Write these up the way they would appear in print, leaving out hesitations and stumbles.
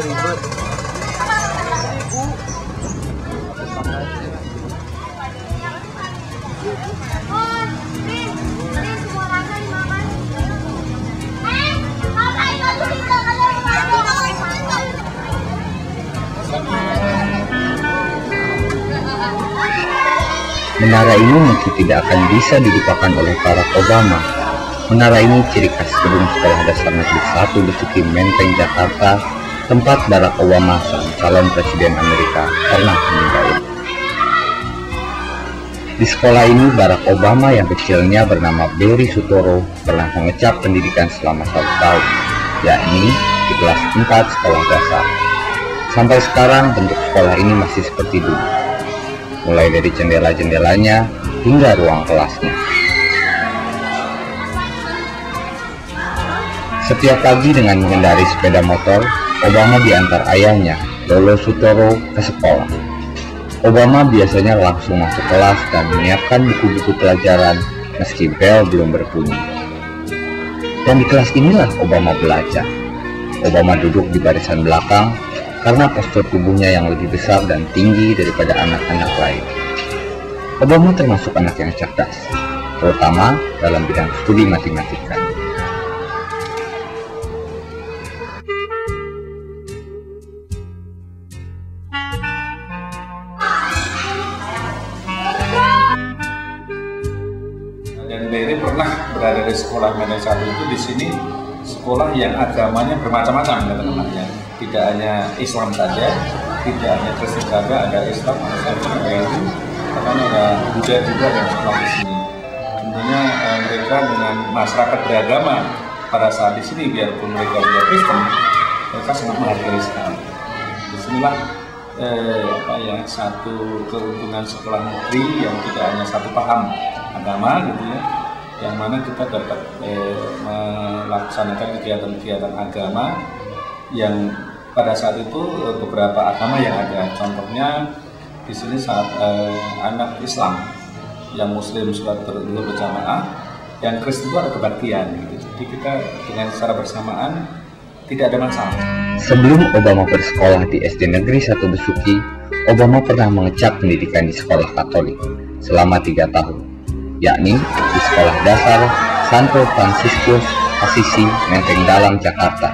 ribet. Menara ini mungkin tidak akan bisa dilupakan oleh Barack Obama. Menara ini ciri khas gedung sekolah dasar negeri 1 Besuki Menteng, Jakarta, tempat Barack Obama sang calon presiden Amerika pernah meninggal. Di sekolah ini, Barack Obama yang kecilnya bernama Barry Sutoro pernah mengecap pendidikan selama 1 tahun, yakni di kelas 4 sekolah dasar. Sampai sekarang bentuk sekolah ini masih seperti dulu, mulai dari jendela-jendelanya hingga ruang kelasnya. Setiap pagi dengan mengendarai sepeda motor, Obama diantar ayahnya, Lolo Sutoro, ke sekolah. Obama biasanya langsung masuk kelas dan menyiapkan buku-buku pelajaran meski bel belum berbunyi. Dan di kelas inilah Obama belajar. Obama duduk di barisan belakang karena postur tubuhnya yang lebih besar dan tinggi daripada anak-anak lain. Obama termasuk anak yang cerdas, terutama dalam bidang studi matematika. Dan Barry pernah berada di sekolah Menteng 1 itu, di sini sekolah yang agamanya bermacam-macam, teman-teman ya. Tidak hanya Islam saja, tidak hanya Kristen saja, ada Islam, ada Hindu, bahkan ada Buddha juga yang sekolah di sini. Tentunya mereka dengan masyarakat beragama pada saat di sini, biarpun mereka juga Kristen, mereka sangat menghargai sekali. Disinilah satu keuntungan sekolah negeri yang tidak hanya satu paham agama gitu ya, yang mana kita dapat melaksanakan kegiatan-kegiatan agama yang pada saat itu beberapa agama yang ada. Contohnya di sini saat anak Islam, yang Muslim sholat dulu berjamaah, yang Kristen itu ada kebaktian gitu. Jadi kita dengan secara bersamaan tidak ada masalah. Sebelum Obama bersekolah di SD Negeri 1 Besuki, Obama pernah mengecap pendidikan di sekolah Katolik selama 3 tahun, yakni di sekolah dasar Santo Fransiskus Assisi, Menteng Dalam, Jakarta.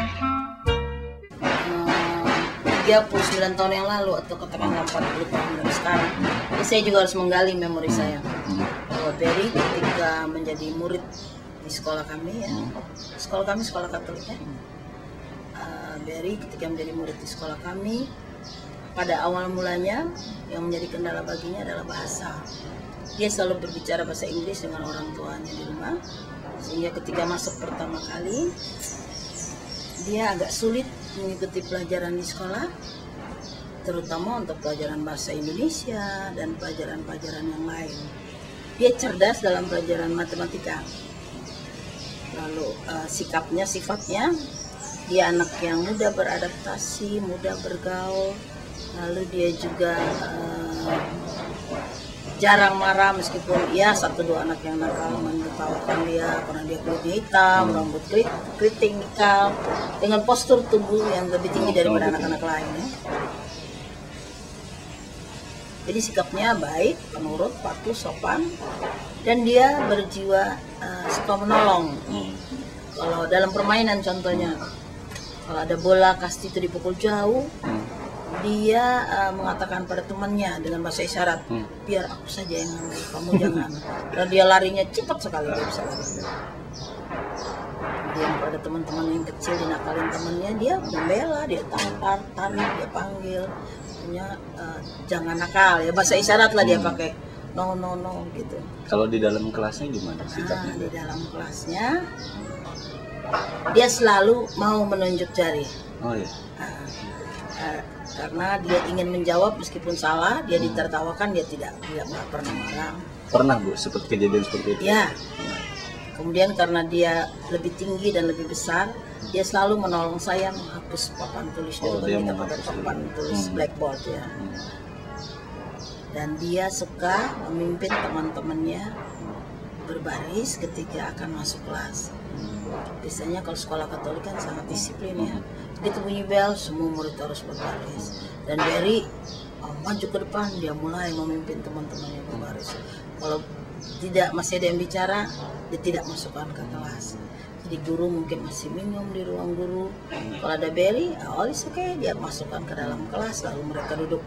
39 tahun yang lalu atau katakanlah 40 tahun dari sekarang, jadi saya juga harus menggali memori saya bahwa Barry ketika menjadi murid di sekolah kami ya, sekolah kami sekolah Katolik ya. Barry ketika menjadi murid di sekolah kami, pada awal mulanya yang menjadi kendala baginya adalah bahasa. Dia selalu berbicara bahasa Inggris dengan orang tuanya di rumah, sehingga ketika masuk pertama kali dia agak sulit mengikuti pelajaran di sekolah, terutama untuk pelajaran bahasa Indonesia dan pelajaran-pelajaran yang lain. Dia cerdas dalam pelajaran matematika. Lalu sifatnya, dia anak yang mudah beradaptasi, mudah bergaul. Lalu dia juga jarang marah, meskipun ya 1-2 anak yang nakal menertawakan dia karena dia kulitnya hitam, rambut keriting ikal, dengan postur tubuh yang lebih tinggi daripada anak-anak lain ya. Jadi sikapnya baik, penurut, patuh, sopan, dan dia berjiwa suka menolong. Kalau dalam permainan contohnya, kalau ada bola kasti itu dipukul jauh, dia mengatakan pada temannya dengan bahasa isyarat, biar aku saja yang ngambil, kamu jangan. Dan dia larinya cepat sekali, dia bisa lari. Dia pada teman-teman yang kecil dinakalin temannya, dia membela, dia tampar, tarik, dia panggil, punya jangan nakal ya, bahasa isyarat lah dia pakai, no gitu. Kalau di dalam kelasnya gimana sikapnya? Di dalam kelasnya dia selalu mau menunjuk jari. Oh ya. Karena dia ingin menjawab meskipun salah, dia ditertawakan, dia tidak pernah marah. Pernah Bu seperti kejadian seperti itu? Ya. Kemudian karena dia lebih tinggi dan lebih besar, dia selalu menolong saya menghapus papan tulis dulu, kita pakai papan tulis blackboard ya. Dan dia suka memimpin teman-temannya berbaris ketika akan masuk kelas. Biasanya kalau sekolah Katolik kan sangat disiplin ya. Begitu bunyi bel, semua murid harus berbaris. Dan Berry maju ke depan, dia mulai memimpin teman-temannya berbaris. Kalau tidak masih ada yang bicara, dia tidak masukkan ke kelas. Jadi guru mungkin masih minum di ruang guru. Kalau ada Berry, all is okay, dia masukkan ke dalam kelas, lalu mereka duduk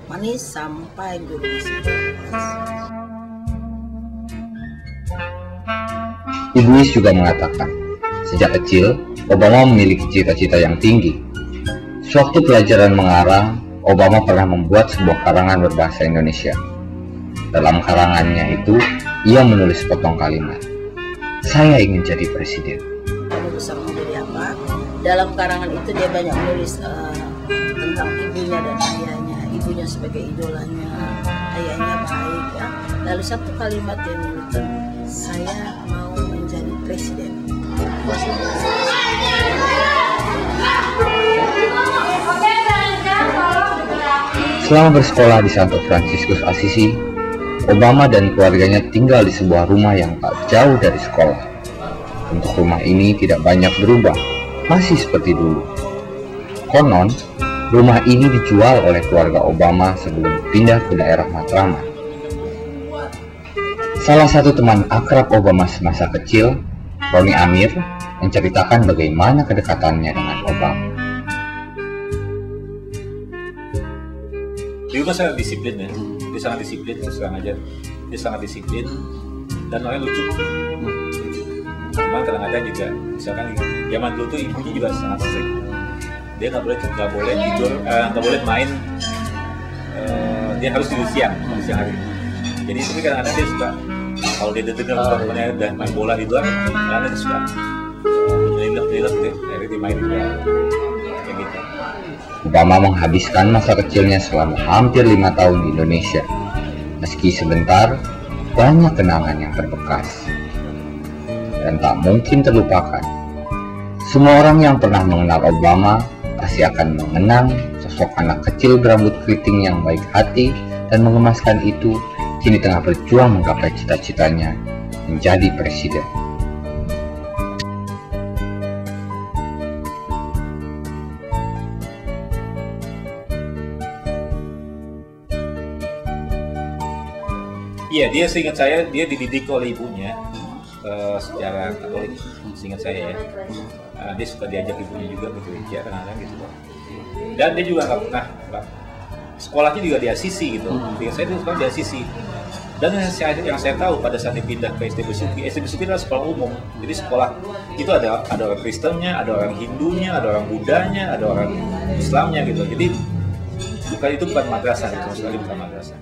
manis sampai guru masuk ke kelas. Ibuis juga mengatakan, sejak kecil, Obama memiliki cita-cita yang tinggi. Sewaktu pelajaran mengarang, Obama pernah membuat sebuah karangan berbahasa Indonesia. Dalam karangannya itu, ia menulis potong kalimat, "Saya ingin jadi presiden." Kamu besar mau jadi apa? Dalam karangan itu dia banyak menulis tentang ibunya dan ayahnya. Ibunya sebagai idolanya, ayahnya baik ya. Lalu satu kalimat dia menuliskan, "Saya mau menjadi presiden." Selama bersekolah di Santo Fransiskus Assisi, Obama dan keluarganya tinggal di sebuah rumah yang tak jauh dari sekolah. Bentuk rumah ini tidak banyak berubah, masih seperti dulu. Konon, rumah ini dijual oleh keluarga Obama sebelum pindah ke daerah Matraman. Salah satu teman akrab Obama semasa kecil, Roni Amir, menceritakan bagaimana kedekatannya dengan Obama. Dia juga sangat disiplin ya, dia sangat disiplin, terus aja dia sangat disiplin dan orangnya lucu. Cuman kadang-kadang juga, misalkan zaman dulu tuh ibunya juga sangat strict. Dia nggak boleh tidur, nggak boleh main, dia harus tidur siang hari. Jadi itu kadang-kadang dia suka, kalau dia dengar teman-temannya udah main bola di luar, kadang-kadang dia suka ngelilap deh, jadi dia main di luar, kayak gitu. Obama menghabiskan masa kecilnya selama hampir 5 tahun di Indonesia. Meski sebentar, banyak kenangan yang terbekas dan tak mungkin terlupakan. Semua orang yang pernah mengenal Obama pasti akan mengenang sosok anak kecil berambut keriting yang baik hati dan mengemaskan itu kini tengah berjuang menggapai cita-citanya menjadi presiden. Iya, dia seingat saya dia dididik oleh ibunya secara Katolik, seingat saya ya. Dia suka diajak ibunya juga ke gereja kadang-kadang gitu. Dan dia juga nggak pernah sekolahnya juga di Assisi gitu. Seingat saya dia sekolah di Assisi. Dan yang saya tahu pada saat dipindah ke SD Besuki adalah sekolah umum. Jadi sekolah itu ada orang Kristennya, ada orang Hindunya, ada orang Budanya, ada orang Islamnya gitu. Jadi itu bukan madrasah, itu sekali bukan madrasah.